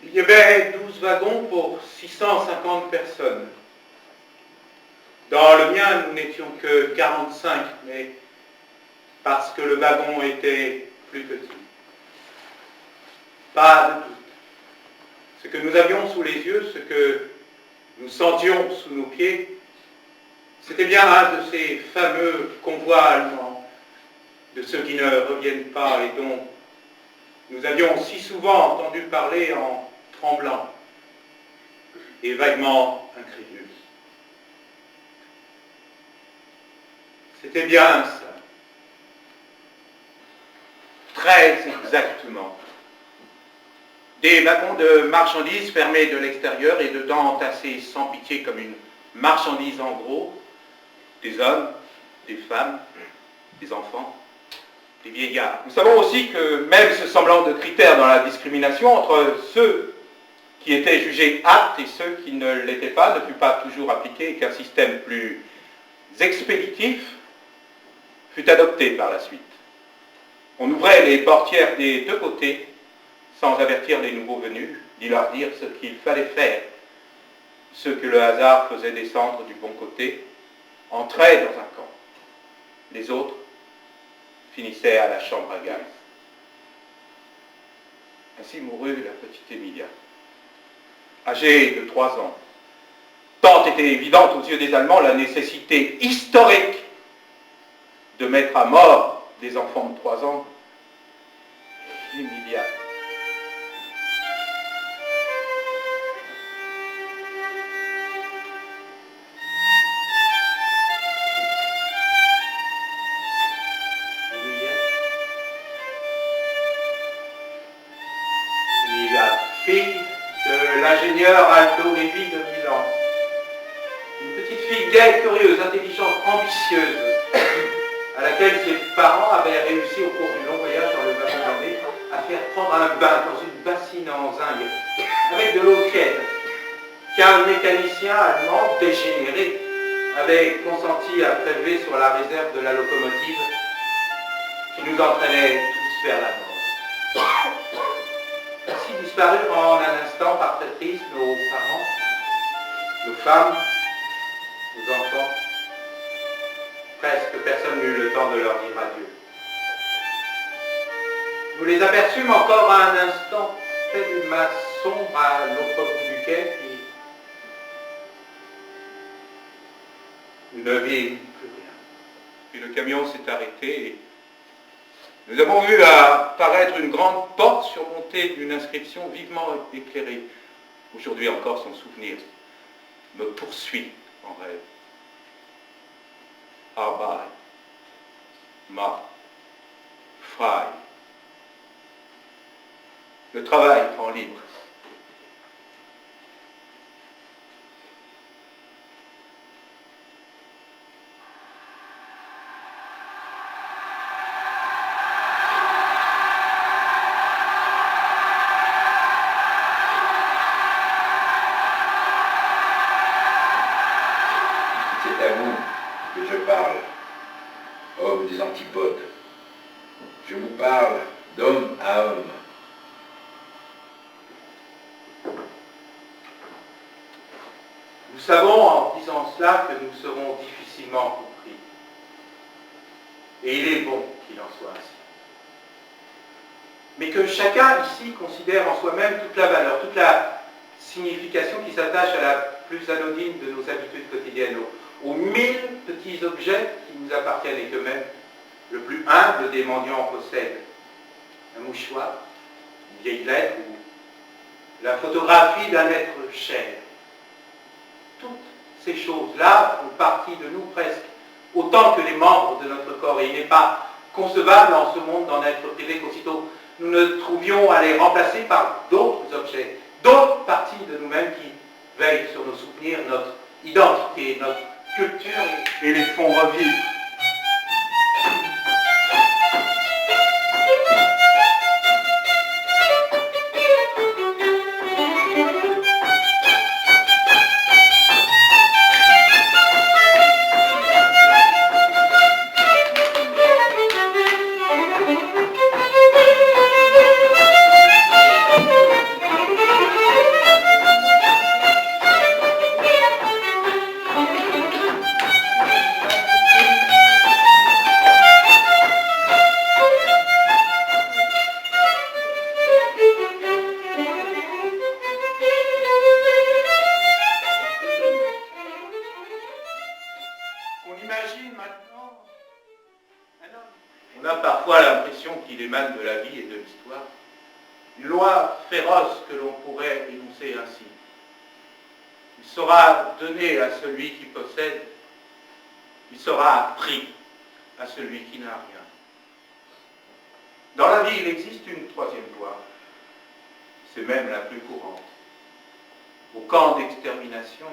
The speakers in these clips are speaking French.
Il y avait 12 wagons pour 650 personnes. Dans le mien, nous n'étions que 45, mais parce que le wagon était plus petit. Pas de doute. Ce que nous avions sous les yeux, ce que nous sentions sous nos pieds, c'était bien un de ces fameux convois allemands, de ceux qui ne reviennent pas et dont nous avions si souvent entendu parler en tremblant et vaguement incrédules. C'était bien ça. Très exactement. Des wagons de marchandises fermés de l'extérieur et dedans entassés sans pitié comme une marchandise en gros, des hommes, des femmes, des enfants, des vieillards. Nous savons aussi que même ce semblant de critères dans la discrimination entre ceux qui étaient jugés aptes et ceux qui ne l'étaient pas ne fut pas toujours appliqué et qu'un système plus expéditif fut adopté par la suite. On ouvrait les portières des deux côtés sans avertir les nouveaux venus, ni leur dire ce qu'il fallait faire. Ceux que le hasard faisait descendre du bon côté entraient dans un camp. Les autres finissaient à la chambre à gaz. Ainsi mourut la petite Emilia, âgée de 3 ans. Tant était évidente aux yeux des Allemands la nécessité historique de mettre à mort des enfants de 3 ans. Emilia. Fille de l'ingénieur Aldo Levi de Milan. Une petite fille gaie, curieuse, intelligente, ambitieuse, à laquelle ses parents avaient réussi au cours du long voyage dans le wagon blindé à faire prendre un bain dans une bassine en zinc avec de l'eau tiède qu'un mécanicien allemand dégénéré avait consenti à prélever sur la réserve de la locomotive qui nous entraînait tous vers la mort. Ainsi disparurent en un instant par traîtrise nos parents, nos femmes, nos enfants. Presque personne n'eut le temps de leur dire adieu. Nous les aperçûmes encore un instant, près d'une masse sombre à l'autre bout du quai, puis nous ne vîmes plus rien. Puis le camion s'est arrêté et nous avons vu apparaître une grande porte surmontée d'une inscription vivement éclairée. Aujourd'hui encore, son souvenir me poursuit en rêve. Arbeit, Macht, Frei. Le travail rend libre. C'est à vous que je parle, homme des antipodes. Je vous parle d'homme à homme. Nous savons en disant cela que nous serons difficilement compris. Et il est bon qu'il en soit ainsi. Mais que chacun ici considère en soi-même toute la valeur, toute la signification qui s'attache à la plus anodine de nos habitudes quotidiennes, aux 1000 petits objets qui nous appartiennent et que même le plus humble des mendiants possède. Un mouchoir, une vieille lettre ou la photographie d'un être cher. Toutes ces choses-là font partie de nous presque autant que les membres de notre corps. Et il n'est pas concevable en ce monde d'en être privé qu'aussitôt nous ne trouvions à les remplacer par d'autres objets, d'autres parties de nous-mêmes qui veillent sur nos souvenirs, notre identité, notre culture et les font revivre. humaine de la vie et de l'histoire. Une loi féroce que l'on pourrait énoncer ainsi. Il sera donné à celui qui possède, il sera pris à celui qui n'a rien. Dans la vie, il existe une troisième voie. C'est même la plus courante. Au camp d'extermination,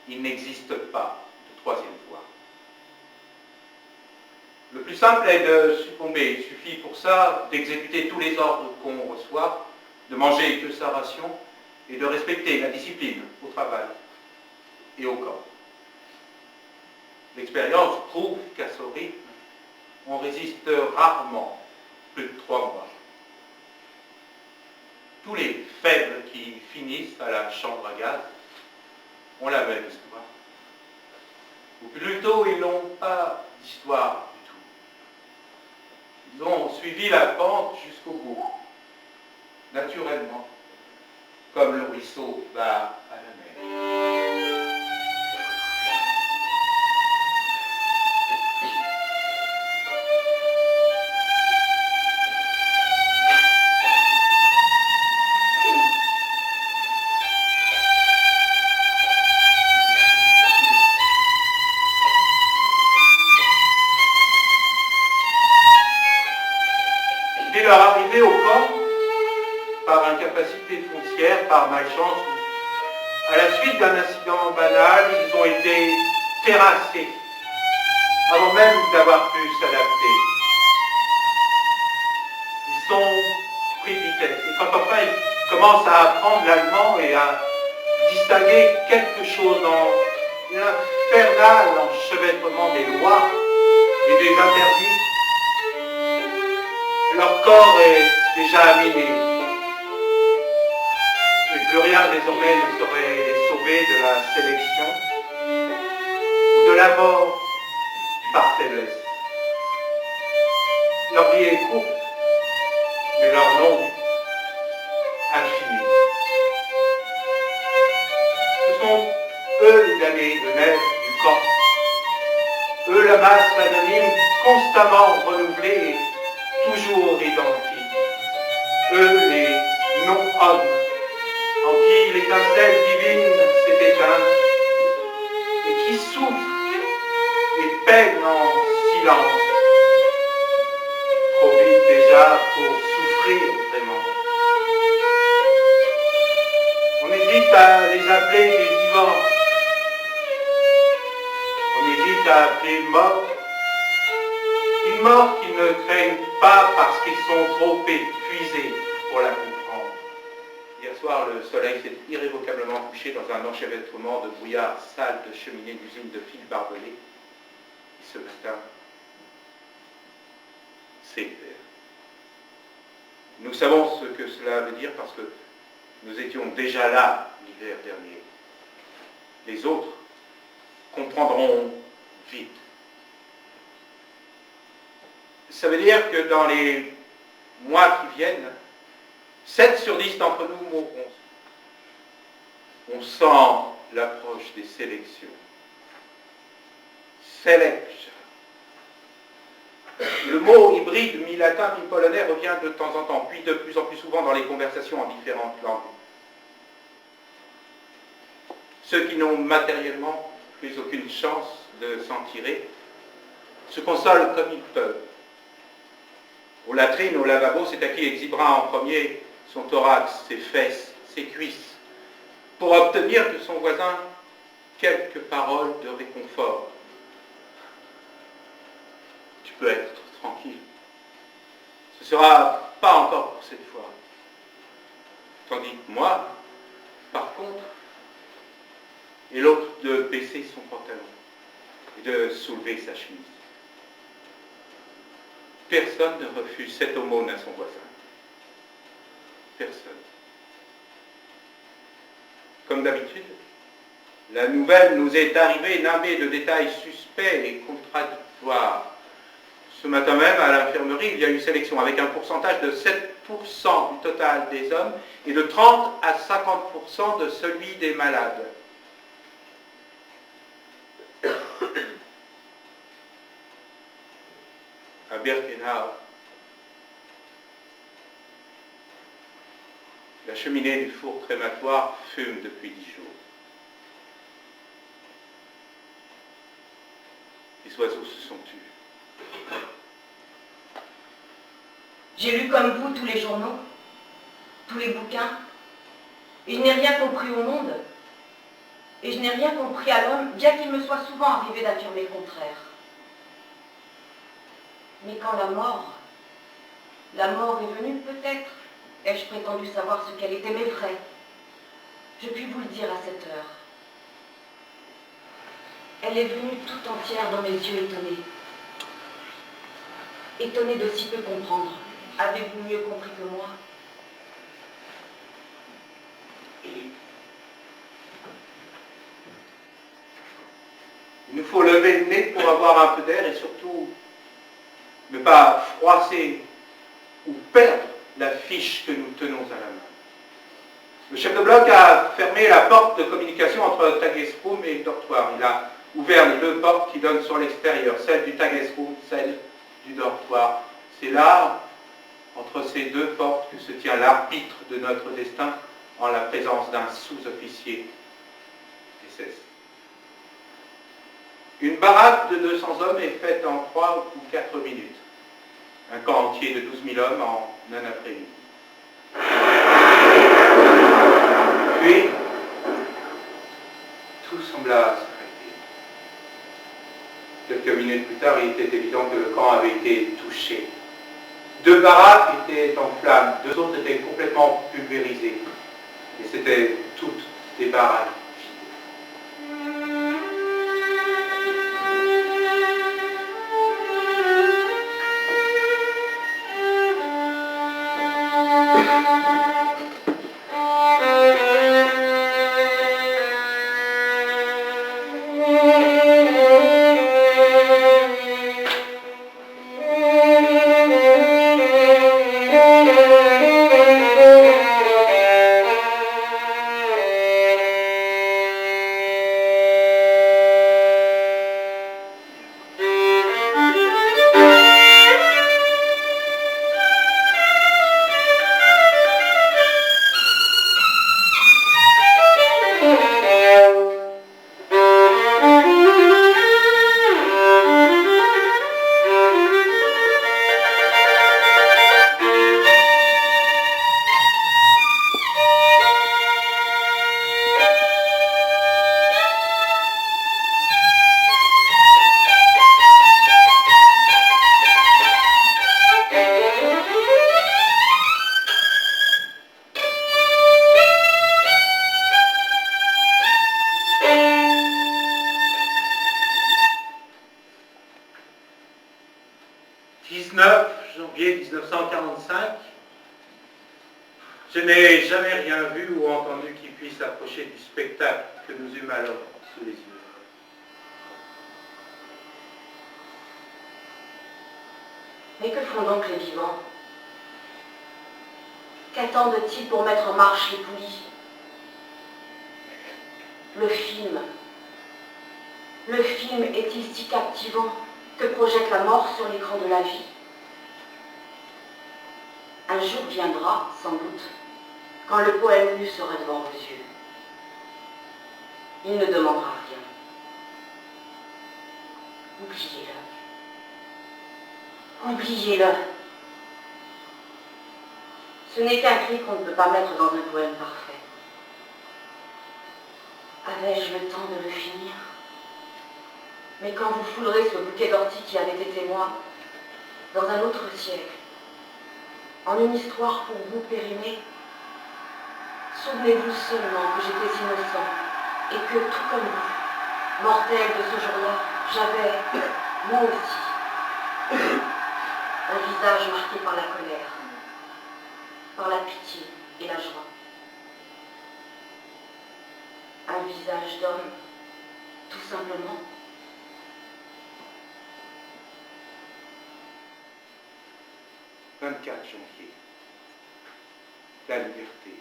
il n'existe pas de troisième voie. Le plus simple est de succomber. Il suffit pour ça d'exécuter tous les ordres qu'on reçoit, de manger que sa ration et de respecter la discipline au travail et au camp. L'expérience prouve qu'à ce rythme, on résiste rarement plus de 3 mois. Tous les faibles qui finissent à la chambre à gaz ont la même histoire. Ou plutôt, ils n'ont pas d'histoire du tout. Ils ont suivi la pente jusqu'au bout, naturellement, comme le ruisseau va à la mer. Dès leur arrivée au camp, par incapacité foncière, par malchance, à la suite d'un incident banal, ils ont été terrassés, avant même d'avoir pu s'adapter. Ils sont pris de vitesse. Et quand enfin ils commencent à apprendre l'allemand et à distinguer quelque chose dans l'infernal enchevêtrement des lois et des interdits, leur corps est déjà aminé. Et plus rien désormais ne saurait les sauver de la sélection ou de la mort par faiblesse. Leur vie est courte, mais leur nom infini. Ce sont eux les damnés de nerfs du camp. Eux la masse anonyme constamment renouvelée et toujours identique. Eux les non-hommes en qui l'étincelle divine s'est éteinte et qui souffrent et peinent en silence. Trop vite déjà pour souffrir vraiment. On hésite à les appeler des vivants. On hésite à appeler morts. Une mort qu'ils ne craignent pas parce qu'ils sont trop épuisés pour la comprendre. Hier soir, le soleil s'est irrévocablement couché dans un enchevêtrement de brouillard sale de cheminée d'usine de fils barbelés. Et ce matin, c'est l'hiver. Nous savons ce que cela veut dire parce que nous étions déjà là l'hiver dernier. Les autres comprendront vite. Ça veut dire que dans les mois qui viennent, 7 sur 10 d'entre nous mourront. On sent l'approche des sélections. Selection. Le mot hybride mi-latin, mi-polonais revient de temps en temps, puis de plus en plus souvent dans les conversations en différentes langues. Ceux qui n'ont matériellement plus aucune chance de s'en tirer se consolent comme ils peuvent. Aux latrines, au lavabo, c'est à qui exhibera en premier son thorax, ses fesses, ses cuisses, pour obtenir de son voisin quelques paroles de réconfort. Tu peux être tranquille. Ce ne sera pas encore pour cette fois. Tandis que moi, par contre, et l'autre de baisser son pantalon et de soulever sa chemise. Personne ne refuse cette aumône à son voisin. Personne. Comme d'habitude, la nouvelle nous est arrivée nimbée de détails suspects et contradictoires. Ce matin même, à l'infirmerie, il y a eu sélection avec un pourcentage de 7% du total des hommes et de 30 à 50% de celui des malades. À Birkenau, La cheminée du four crématoire fume depuis 10 jours. Les oiseaux se sont tus. J'ai lu comme vous tous les journaux, tous les bouquins, et je n'ai rien compris au monde. Et je n'ai rien compris à l'homme, bien qu'il me soit souvent arrivé d'affirmer le contraire. Mais quand la mort est venue, peut-être ai-je prétendu savoir ce qu'elle était, mais vrai. Je puis vous le dire à cette heure. Elle est venue tout entière dans mes yeux étonnés. Étonnée de si peu comprendre. Avez-vous mieux compris que moi? Il nous faut lever le nez pour avoir un peu d'air et surtout ne pas froisser ou perdre la fiche que nous tenons à la main. Le chef de bloc a fermé la porte de communication entre Tagesroom et le dortoir. Il a ouvert les deux portes qui donnent sur l'extérieur, celle du Tagesroom, celle du dortoir. C'est là, entre ces deux portes, que se tient l'arbitre de notre destin en la présence d'un sous-officier SS. Une baraque de 200 hommes est faite en 3 ou 4 minutes. Un camp entier de 12 000 hommes en un après-midi. Puis, tout sembla s'arrêter. Quelques minutes plus tard, il était évident que le camp avait été touché. 2 baraques étaient en flammes, 2 autres étaient complètement pulvérisées. Et c'était toutes des baraques. Janvier 1945, je n'ai jamais rien vu ou entendu qui puisse approcher du spectacle que nous eûmes alors sous les yeux. Mais que font donc les vivants? Qu'attendent-ils pour mettre en marche les poulies? Le film est-il si captivant que projette la mort sur l'écran de la vie? Un jour viendra, sans doute, quand le poème lu sera devant vos yeux. Il ne demandera rien. Oubliez-le. Oubliez-le. Ce n'est qu'un cri qu'on ne peut pas mettre dans un poème parfait. Avais-je le temps de le finir? Mais quand vous foulerez ce bouquet d'orties qui avait été moi, dans un autre siècle, en une histoire pour vous périmée, souvenez-vous seulement que j'étais innocent et que, tout comme vous, mortel de ce jour-là, j'avais, moi aussi, un visage marqué par la colère, par la pitié et la joie. Un visage d'homme, tout simplement. « 24 janvier, la liberté. »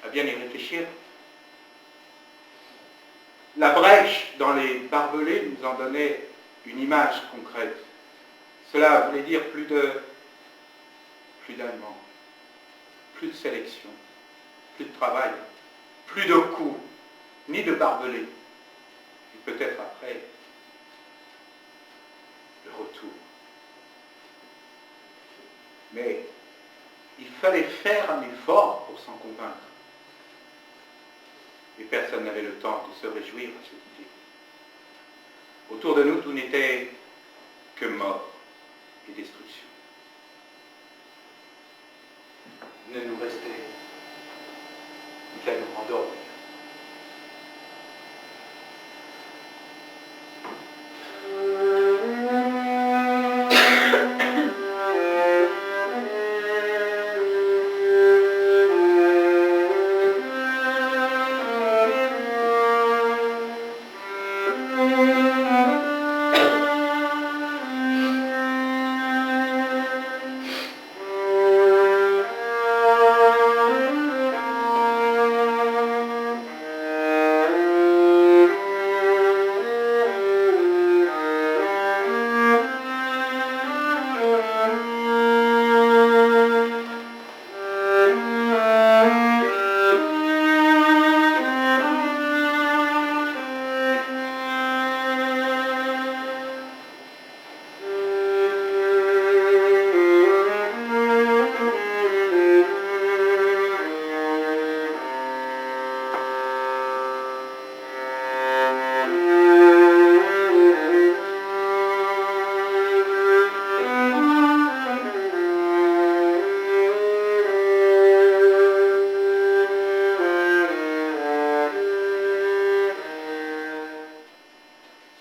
À bien y réfléchir, la brèche dans les barbelés nous en donnait une image concrète. Cela voulait dire plus d'Allemands, plus de sélection, plus de travail, plus de coups, ni de barbelés. Et peut-être après, le retour. Mais il fallait faire un effort pour s'en convaincre. Et personne n'avait le temps de se réjouir à cette idée. Autour de nous, tout n'était que mort et destruction. Il ne nous restait qu'à nous endormir.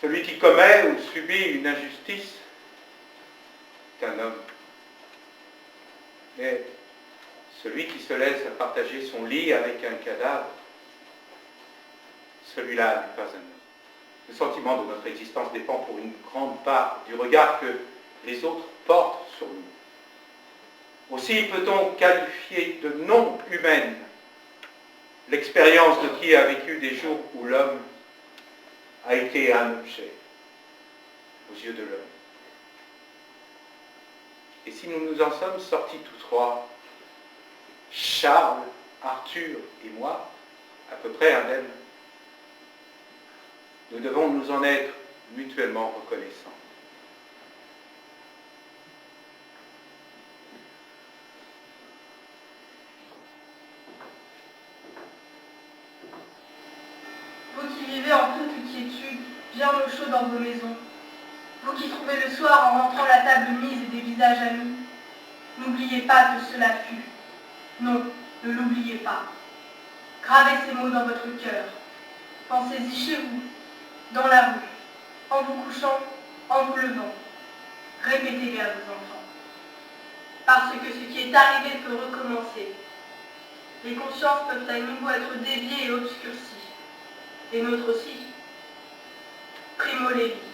Celui qui commet ou subit une injustice est un homme. Mais celui qui se laisse partager son lit avec un cadavre, celui-là n'est pas un homme. Le sentiment de notre existence dépend pour une grande part du regard que les autres portent sur nous. Aussi peut-on qualifier de non humaine l'expérience de qui a vécu des jours où l'homme a été un objet aux yeux de l'homme. Et si nous nous en sommes sortis tous trois, Charles, Arthur et moi, à peu près indemnes, nous devons nous en être mutuellement reconnaissants. Vous qui vivez en toute quiétude, bien au chaud dans vos maisons, vous qui trouvez le soir en rentrant la table mise et des visages amis, n'oubliez pas que cela fut. Non, ne l'oubliez pas. Gravez ces mots dans votre cœur. Pensez-y chez vous, dans la rue, en vous couchant, en vous levant. Répétez-les à vos enfants. Parce que ce qui est arrivé peut recommencer. Les consciences peuvent à nouveau être déviées et obscurcies. Et notre aussi. Primo Levi.